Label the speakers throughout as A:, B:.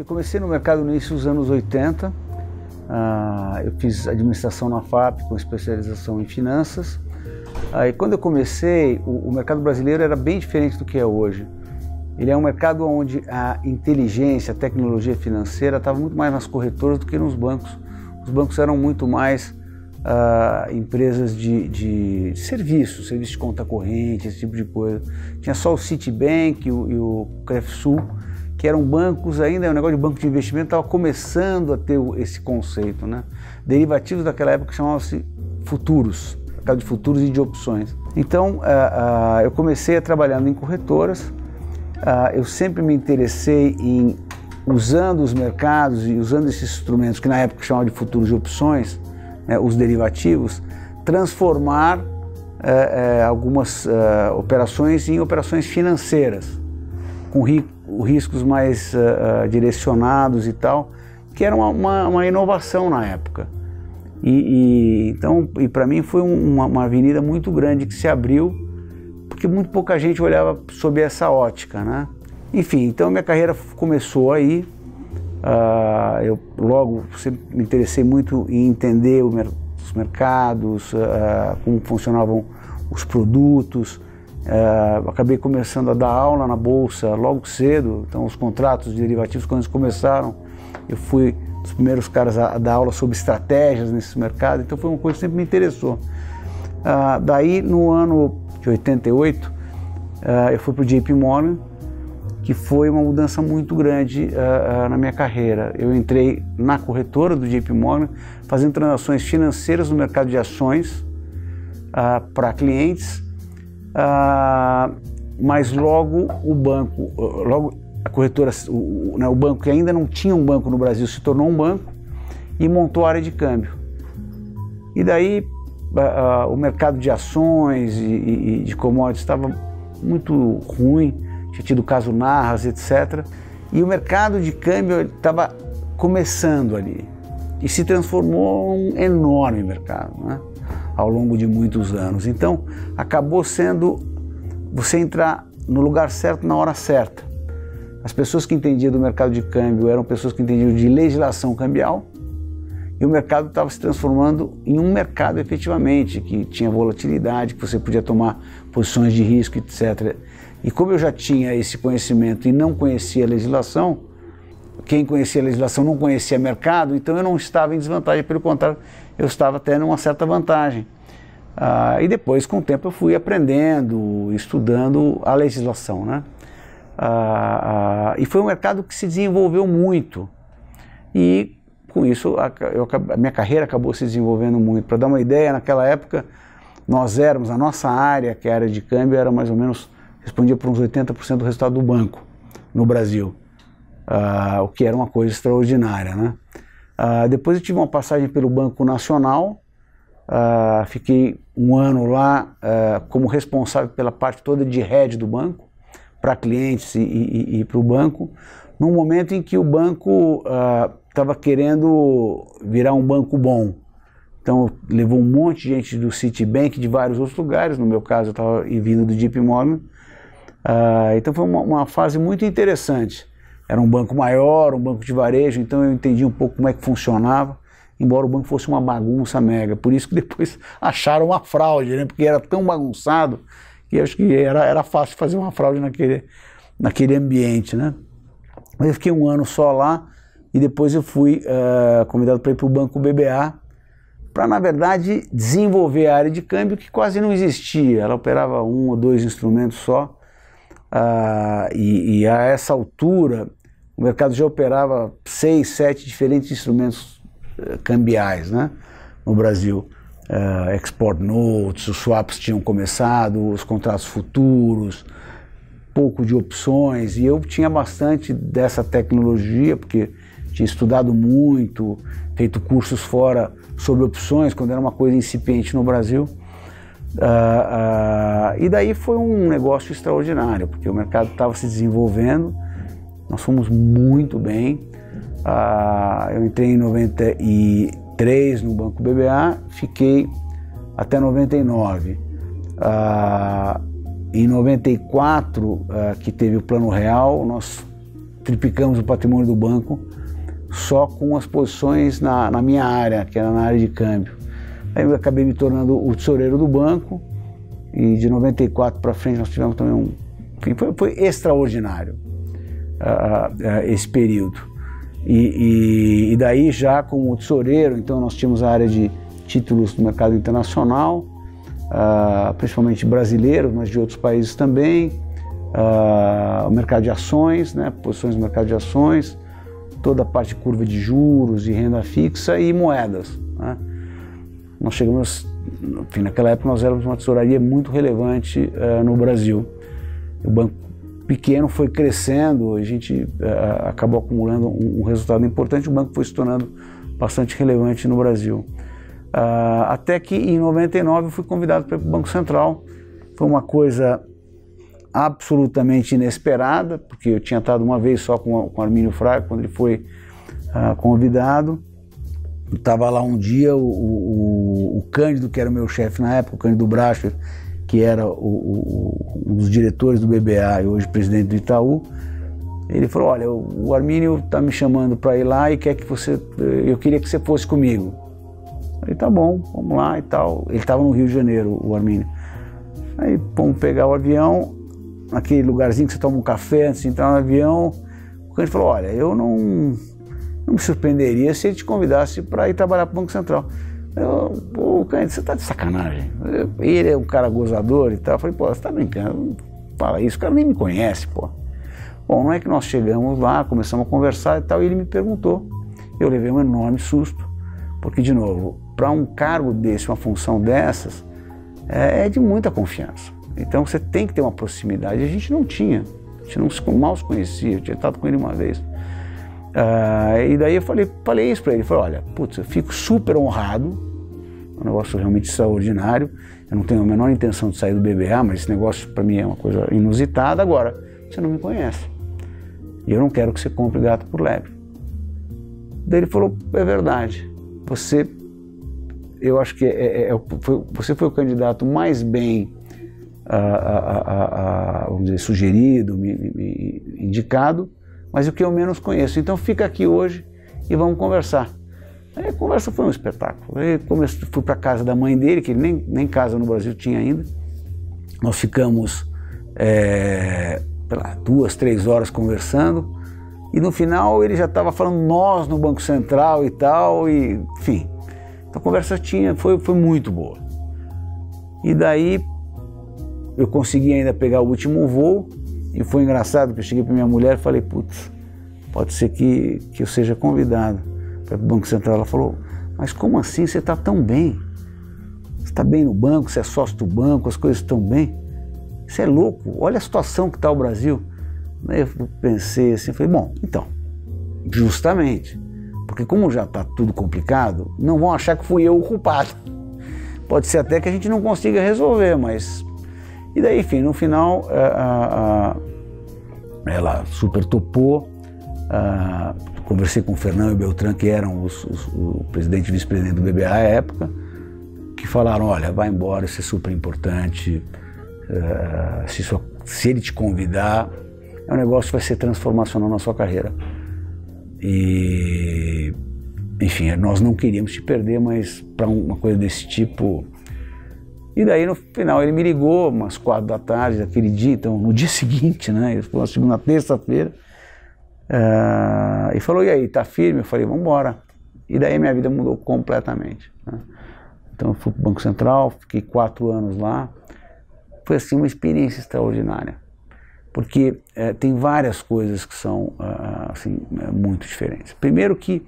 A: comecei no mercado no início dos anos 80, eu fiz administração na FAP com especialização em finanças. E quando eu comecei, o mercado brasileiro era bem diferente do que é hoje. Ele é um mercado onde a inteligência, a tecnologia financeira estava muito mais nas corretoras do que nos bancos. Os bancos eram muito mais empresas de serviço de conta corrente, esse tipo de coisa. Tinha só o Citibank e o Crefsul, que eram bancos ainda, o negócio de banco de investimento estava começando a ter esse conceito, né? Derivativos daquela época chamavam-se futuros, mercado de futuros e de opções. Então, eu comecei trabalhando em corretoras. Eu sempre me interessei em, usando os mercados e usando esses instrumentos que na época chamavam de futuros e opções, né, os derivativos, transformar algumas operações em operações financeiras, com riscos mais direcionados e tal, que era uma inovação na época. Então, para mim foi uma avenida muito grande que se abriu, porque muito pouca gente olhava sob essa ótica, né? Enfim, então minha carreira começou aí. Eu logo sempre me interessei muito em entender os mercados, como funcionavam os produtos. Acabei começando a dar aula na bolsa logo cedo. Então os contratos de derivativos, quando eles começaram, eu fui dos primeiros caras a dar aula sobre estratégias nesse mercado. Então foi uma coisa que sempre me interessou. Daí no ano de 88 eu fui para o JP Morgan, que foi uma mudança muito grande na minha carreira. Eu entrei na corretora do JP Morgan, fazendo transações financeiras no mercado de ações para clientes, mas logo o banco, a corretora, o banco que ainda não tinha um banco no Brasil, se tornou um banco e montou a área de câmbio. E daí o mercado de ações e de commodities estava muito ruim, tinha tido o caso Narras, etc. E o mercado de câmbio estava começando ali e se transformou um enorme mercado, né, ao longo de muitos anos. Então acabou sendo você entrar no lugar certo na hora certa. As pessoas que entendiam do mercado de câmbio eram pessoas que entendiam de legislação cambial, e o mercado estava se transformando em um mercado efetivamente, que tinha volatilidade, que você podia tomar posições de risco, etc. E como eu já tinha esse conhecimento e não conhecia a legislação, quem conhecia a legislação não conhecia mercado, então eu não estava em desvantagem, pelo contrário, eu estava até numa certa vantagem. E depois, com o tempo, eu fui aprendendo, estudando a legislação, né? E foi um mercado que se desenvolveu muito. E com isso, a minha carreira acabou se desenvolvendo muito. Para dar uma ideia, naquela época, a nossa área, que é a área de câmbio, era mais ou menos, respondia por uns 80% do resultado do banco no Brasil, o que era uma coisa extraordinária, né? Depois eu tive uma passagem pelo Banco Nacional, fiquei um ano lá como responsável pela parte toda de head do banco, para clientes e para o banco, num momento em que o banco estava querendo virar um banco bom. Então levou um monte de gente do Citibank, de vários outros lugares, no meu caso eu estava vindo do JP Morgan. Então foi uma fase muito interessante. Era um banco maior, um banco de varejo, então eu entendi um pouco como é que funcionava, embora o banco fosse uma bagunça mega. Por isso que depois acharam uma fraude, né? Porque era tão bagunçado que acho que era fácil fazer uma fraude naquele ambiente, né? Mas eu fiquei um ano só lá e depois eu fui convidado para ir para o Banco BBA, para, na verdade, desenvolver a área de câmbio que quase não existia. Ela operava 1 ou 2 instrumentos só, e a essa altura o mercado já operava 6, 7 diferentes instrumentos cambiais, né, no Brasil. Export notes, os swaps tinham começado, os contratos futuros, pouco de opções, e eu tinha bastante dessa tecnologia, porque tinha estudado muito, feito cursos fora sobre opções, quando era uma coisa incipiente no Brasil. E daí foi um negócio extraordinário, porque o mercado estava se desenvolvendo, nós fomos muito bem. Eu entrei em 93 no Banco BBA, fiquei até 99. Em 94, que teve o Plano Real, nós triplicamos o patrimônio do banco só com as posições na minha área, que era na área de câmbio. Aí eu acabei me tornando o tesoureiro do banco e de 94 para frente nós tivemos também enfim, foi extraordinário esse período. E daí já como tesoureiro, então nós tínhamos a área de títulos do mercado internacional, principalmente brasileiros, mas de outros países também, o mercado de ações, né, posições no mercado de ações, toda a parte de curva de juros e renda fixa e moedas, né. Nós chegamos, enfim, naquela época nós éramos uma tesouraria muito relevante no Brasil. O banco pequeno foi crescendo, a gente acabou acumulando um resultado importante, o banco foi se tornando bastante relevante no Brasil. Até que em 99 eu fui convidado para ir para o Banco Central. Foi uma coisa absolutamente inesperada, porque eu tinha estado uma vez só com o Armínio Fraga, quando ele foi convidado. Estava lá um dia o Cândido, que era o meu chefe na época, o Cândido Bracher, que era um dos diretores do BBA e hoje presidente do Itaú. Ele falou: olha, o Armínio está me chamando para ir lá e quer que eu queria que você fosse comigo. Eu falei: tá bom, vamos lá e tal. Ele estava no Rio de Janeiro, o Armínio. Aí fomos pegar o avião, naquele lugarzinho que você toma um café antes de entrar no avião. O Cândido falou: olha, eu não me surpreenderia se ele te convidasse para ir trabalhar para o Banco Central. Pô, Cândido, você tá de sacanagem. Ele é um cara gozador e tal. Eu falei: pô, você tá brincando, não fala isso, o cara nem me conhece, pô. Bom, não é que nós chegamos lá, começamos a conversar e tal, e ele me perguntou. Eu levei um enorme susto, porque, de novo, para um cargo desse, uma função dessas, é de muita confiança. Então você tem que ter uma proximidade. A gente não tinha, a gente mal se conhecia, eu tinha estado com ele uma vez. E daí eu falei isso para ele, falei: olha, putz, eu fico super honrado, é um negócio realmente extraordinário, eu não tenho a menor intenção de sair do BBA, mas esse negócio para mim é uma coisa inusitada. Agora, você não me conhece, e eu não quero que você compre gato por lebre. Daí ele falou: é verdade, eu acho que você foi o candidato mais bem, vamos dizer, sugerido, indicado, mas o que eu menos conheço, então fica aqui hoje e vamos conversar. Aí a conversa foi um espetáculo. Aí fui para a casa da mãe dele, que ele nem casa no Brasil tinha ainda. Nós ficamos 2, 3 horas conversando, e no final ele já estava falando nós no Banco Central e tal, e enfim, a conversa foi muito boa. E daí eu consegui ainda pegar o último voo. E foi engraçado, porque eu cheguei para minha mulher e falei: putz, pode ser que eu seja convidado para o Banco Central. Ela falou: mas como assim? Você está tão bem? Você está bem no banco, você é sócio do banco, as coisas estão bem? Você é louco, olha a situação que está o Brasil. Aí eu pensei assim, falei: bom, então, justamente, porque como já está tudo complicado, não vão achar que fui eu o culpado. Pode ser até que a gente não consiga resolver, mas... E daí, enfim, no final, ela super topou. Conversei com o Fernando e o Beltrán, que eram o presidente e vice-presidente do BBA à época, que falaram: olha, vai embora, isso é super importante, se ele te convidar, é um negócio que vai ser transformacional na sua carreira. E, enfim, nós não queríamos te perder, mas para uma coisa desse tipo... E daí no final ele me ligou umas 4 da tarde daquele dia, então no dia seguinte, né, foi uma segunda, terça-feira, e falou: e aí, tá firme? Eu falei: vamos embora. E daí minha vida mudou completamente, né? Então eu fui para o Banco Central, fiquei 4 anos lá. Foi assim uma experiência extraordinária, porque tem várias coisas que são assim, muito diferentes. Primeiro que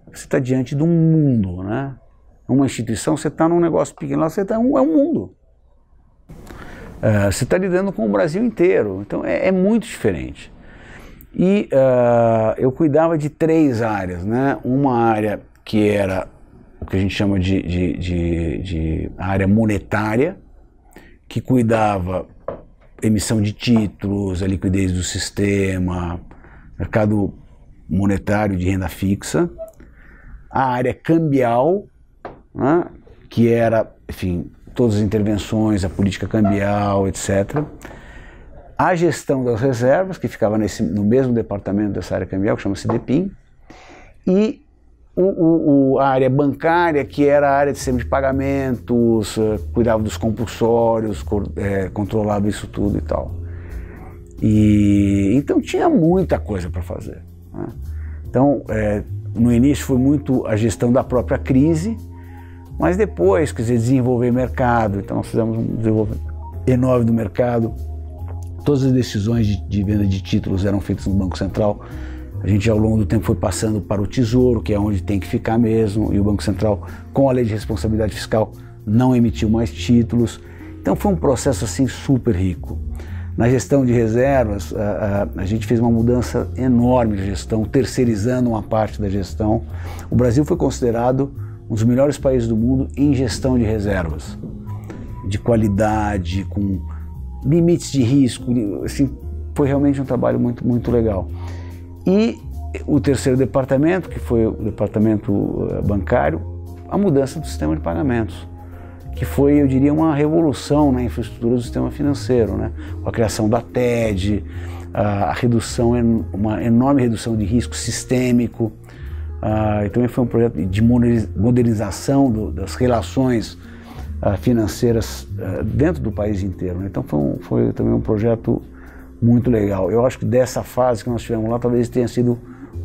A: você está diante de um mundo, né? Uma instituição, você está num negócio pequeno, lá você é um mundo. Você está lidando com o Brasil inteiro, então é muito diferente. E eu cuidava de 3 áreas, né? Uma área que era o que a gente chama de área monetária, que cuidava emissão de títulos, a liquidez do sistema, mercado monetário de renda fixa. A área cambial, né, que era, enfim, todas as intervenções, a política cambial, etc. a gestão das reservas, que ficava no mesmo departamento dessa área cambial, que chama-se DEPIN, e a área bancária, que era a área de sistema de pagamentos, cuidava dos compulsórios, controlava isso tudo e tal. Então tinha muita coisa para fazer, né? Então, no início foi muito a gestão da própria crise, mas depois, quer dizer, desenvolver mercado. Então nós fizemos um desenvolvimento enorme do mercado. Todas as decisões de venda de títulos eram feitas no Banco Central. A gente, ao longo do tempo, foi passando para o Tesouro, que é onde tem que ficar mesmo, e o Banco Central, com a Lei de Responsabilidade Fiscal, não emitiu mais títulos. Então foi um processo assim super rico. Na gestão de reservas, a gente fez uma mudança enorme de gestão, terceirizando uma parte da gestão. O Brasil foi considerado um dos melhores países do mundo em gestão de reservas, de qualidade, com limites de risco. Assim, foi realmente um trabalho muito, muito legal. E o terceiro departamento, que foi o departamento bancário, a mudança do sistema de pagamentos, que foi, eu diria, uma revolução na infraestrutura do sistema financeiro, né? Com a criação da TED, a redução, uma enorme redução de risco sistêmico, e também foi um projeto de modernização das relações financeiras dentro do país inteiro, né? Então foi também um projeto muito legal. Eu acho que dessa fase que nós tivemos lá, talvez tenha sido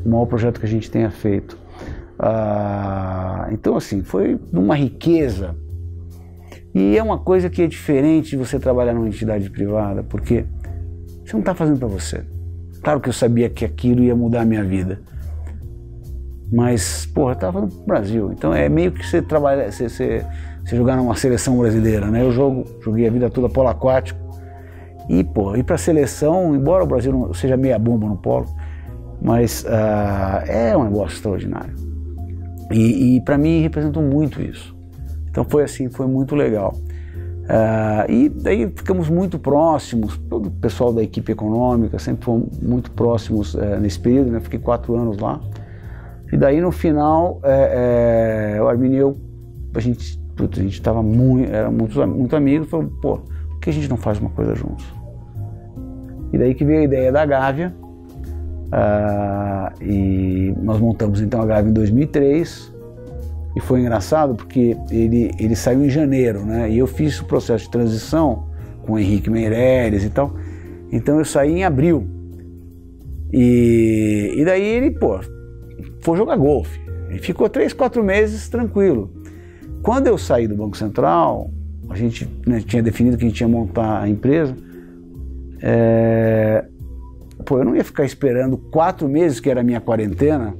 A: o maior projeto que a gente tenha feito. Então, assim, foi uma riqueza. E é uma coisa que é diferente de você trabalhar numa entidade privada, porque você não está fazendo para você. Claro que eu sabia que aquilo ia mudar a minha vida, mas, porra, eu estava no Brasil. Então é meio que você trabalhar, você jogar numa seleção brasileira, né? Eu joguei a vida toda polo aquático. E, pô, ir para a seleção, embora o Brasil não seja meia bomba no polo, mas é um negócio extraordinário. E para mim representou muito isso. Então foi assim, foi muito legal. E daí ficamos muito próximos, todo o pessoal da equipe econômica sempre fomos muito próximos nesse período, né? Fiquei 4 anos lá. E daí no final, o Arminio e eu, a gente estava muito amigos, falou, pô, por que a gente não faz uma coisa juntos? E daí que veio a ideia da Gávea, e nós montamos então a Gávea em 2003, e foi engraçado porque ele saiu em janeiro, né? E eu fiz o processo de transição com o Henrique Meireles e tal, então eu saí em abril, e daí ele, pô, foi jogar golfe, ele ficou 3, 4 meses tranquilo. Quando eu saí do Banco Central, a gente, né, tinha definido que a gente ia montar a empresa, pô, eu não ia ficar esperando 4 meses, que era a minha quarentena,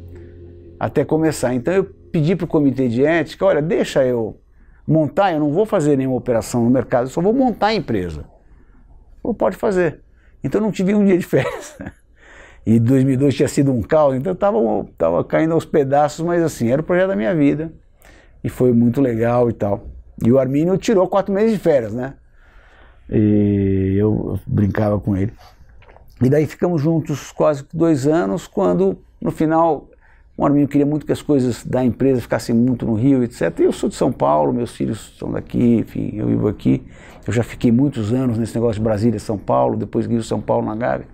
A: até começar. Então eu pedi para o comitê de ética, olha, deixa eu montar, eu não vou fazer nenhuma operação no mercado, eu só vou montar a empresa. Falou, pode fazer. Então eu não tive um dia de férias. E 2002 tinha sido um caos, então eu tava caindo aos pedaços, mas assim, era o projeto da minha vida, e foi muito legal e tal. E o Arminio tirou 4 meses de férias, né? E eu brincava com ele. E daí ficamos juntos quase 2 anos, quando no final o Arminio queria muito que as coisas da empresa ficassem muito no Rio, etc. E eu sou de São Paulo, meus filhos são daqui, enfim, eu vivo aqui. Eu já fiquei muitos anos nesse negócio de Brasília, São Paulo, depois Rio, São Paulo, na Gávea.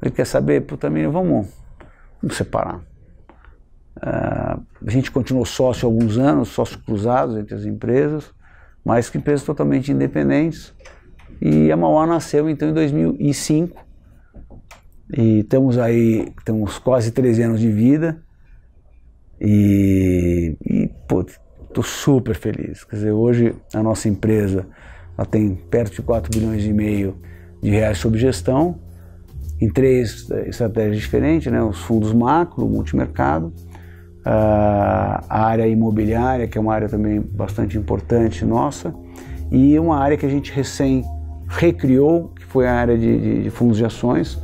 A: Ele quer saber, puta, Arminio, vamos separar. A gente continuou sócio há alguns anos, sócios cruzados entre as empresas, mas que empresas totalmente independentes. E a Mauá nasceu então em 2005, e temos quase 13 anos de vida, e pô, estou super feliz. Quer dizer, hoje a nossa empresa ela tem perto de 4,5 bilhões de reais sob gestão, em 3 estratégias diferentes, né? Os fundos macro, o multimercado, a área imobiliária, que é uma área também bastante importante nossa, e uma área que a gente recém recriou, que foi a área de fundos de ações,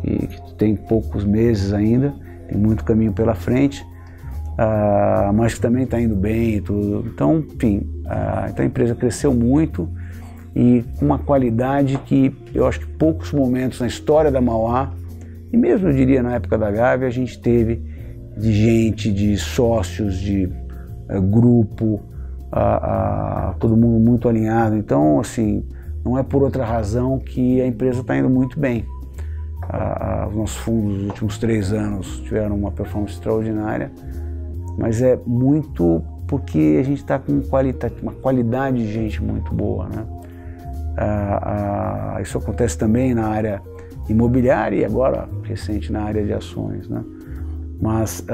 A: e que tem poucos meses ainda, tem muito caminho pela frente, mas que também está indo bem e tudo. Então, enfim, então a empresa cresceu muito e com uma qualidade que eu acho que poucos momentos na história da Mauá, e mesmo eu diria na época da Gávea, a gente teve de gente, de sócios, de grupo, todo mundo muito alinhado. Então, assim, não é por outra razão que a empresa está indo muito bem. Os nossos fundos nos últimos 3 anos tiveram uma performance extraordinária, mas é muito porque a gente está com uma qualidade de gente muito boa, né? Isso acontece também na área imobiliária e agora recente na área de ações, né? Mas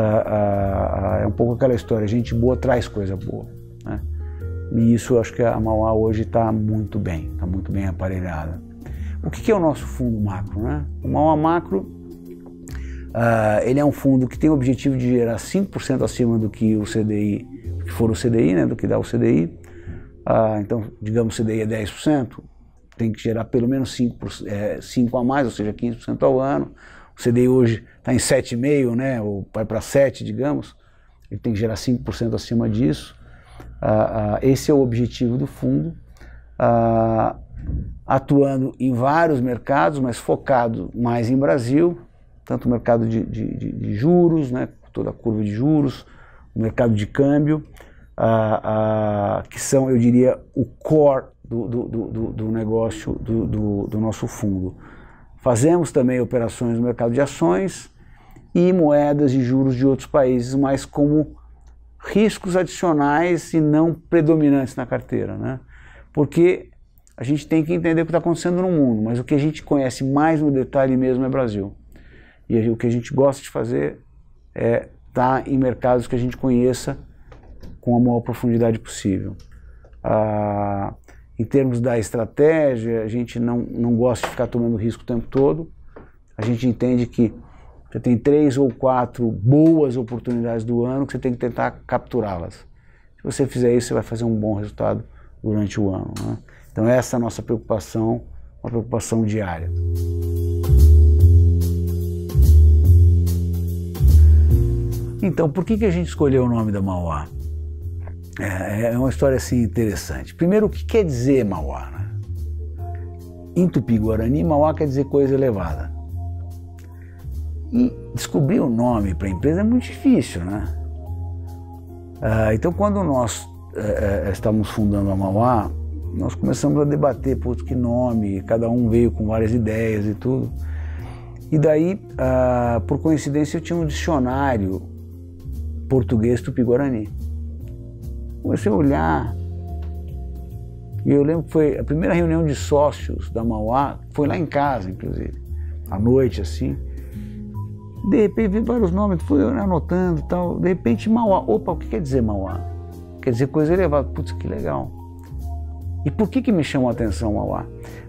A: é um pouco aquela história, gente boa traz coisa boa, né? E isso eu acho que a Mauá hoje está muito bem aparelhada. O que é o nosso fundo macro, né? O Mauá Macro, ele é um fundo que tem o objetivo de gerar 5% acima do que o CDI, que for o CDI, né? Do que dá o CDI. Então, digamos, o CDI é 10%, tem que gerar pelo menos 5 a mais, ou seja, 15% ao ano. O CDI hoje está em 7,5%, né? Ou vai para 7%, digamos. Ele tem que gerar 5% acima disso. Esse é o objetivo do fundo. Atuando em vários mercados, mas focado mais em Brasil, tanto o mercado de juros, né, toda a curva de juros, o mercado de câmbio, que são, eu diria, o core do negócio do nosso fundo. Fazemos também operações no mercado de ações e moedas e juros de outros países, mas como riscos adicionais e não predominantes na carteira, né? Porque a gente tem que entender o que está acontecendo no mundo, mas o que a gente conhece mais no detalhe mesmo é Brasil. E o que a gente gosta de fazer é estar em mercados que a gente conheça com a maior profundidade possível. Em termos da estratégia, a gente não gosta de ficar tomando risco o tempo todo. A gente entende que você tem 3 ou 4 boas oportunidades do ano que você tem que tentar capturá-las. Se você fizer isso, você vai fazer um bom resultado durante o ano, né? Então essa é a nossa preocupação, uma preocupação diária. Então, por que a gente escolheu o nome da Mauá? É uma história assim interessante. Primeiro, o que quer dizer Mauá, né? Em Tupi-Guarani, Mauá quer dizer coisa elevada. E descobrir o nome para a empresa é muito difícil, né? Então, quando nós estávamos fundando a Mauá, nós começamos a debater, putz, que nome, cada um veio com várias ideias e tudo. E daí, por coincidência, eu tinha um dicionário português Tupi-Guarani. Comecei a olhar, e eu lembro que foi a primeira reunião de sócios da Mauá, foi lá em casa, inclusive, à noite, assim. De repente, vi vários nomes, fui anotando e tal. De repente, Mauá. Opa, o que quer dizer Mauá? Quer dizer coisa elevada. Putz, que legal. E por que me chamou a atenção Mauá?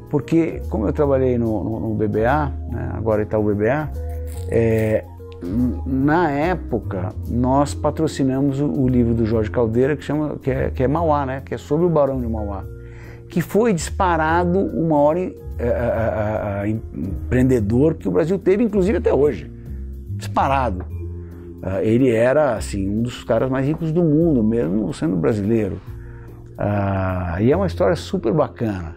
A: Porque, como eu trabalhei no BBA, né, agora Itaú BBA, na época, nós patrocinamos o livro do Jorge Caldeira, que é Mauá, né, que é sobre o Barão de Mauá, que foi disparado o maior empreendedor que o Brasil teve, inclusive até hoje. Disparado. Ele era assim, um dos caras mais ricos do mundo, mesmo sendo brasileiro. E é uma história super bacana.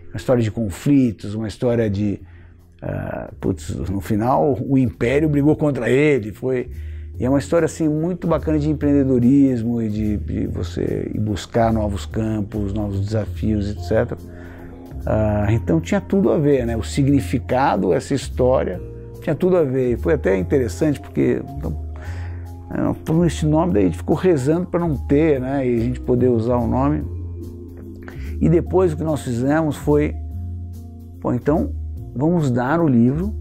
A: Uma história de conflitos, uma história de... no final, o Império brigou contra ele. E é uma história assim, muito bacana de empreendedorismo e de você ir buscar novos campos, novos desafios, etc. Então tinha tudo a ver, né? O significado, essa história... tinha tudo a ver, e foi até interessante porque por esse nome daí a gente ficou rezando para não ter, né, e a gente poder usar o nome. E depois o que nós fizemos foi, então vamos dar o livro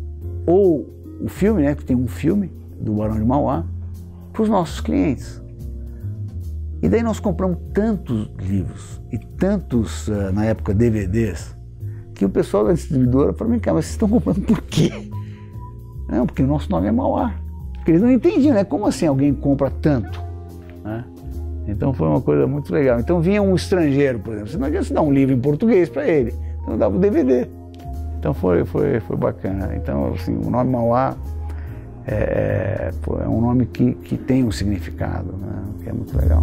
A: ou o filme, né, que tem um filme do Barão de Mauá, para os nossos clientes. E daí nós compramos tantos livros e tantos, na época, DVDs, que o pessoal da distribuidora falou: vem cá, mas vocês estão comprando por quê? Não, porque o nosso nome é Mauá. Porque eles não entendiam, né? Como assim alguém compra tanto? Né? Então foi uma coisa muito legal. Então vinha um estrangeiro, por exemplo, você não adianta dar um livro em português para ele, então dava o DVD. Então foi bacana. Então, assim, o nome Mauá é um nome que tem um significado, né? Que é muito legal.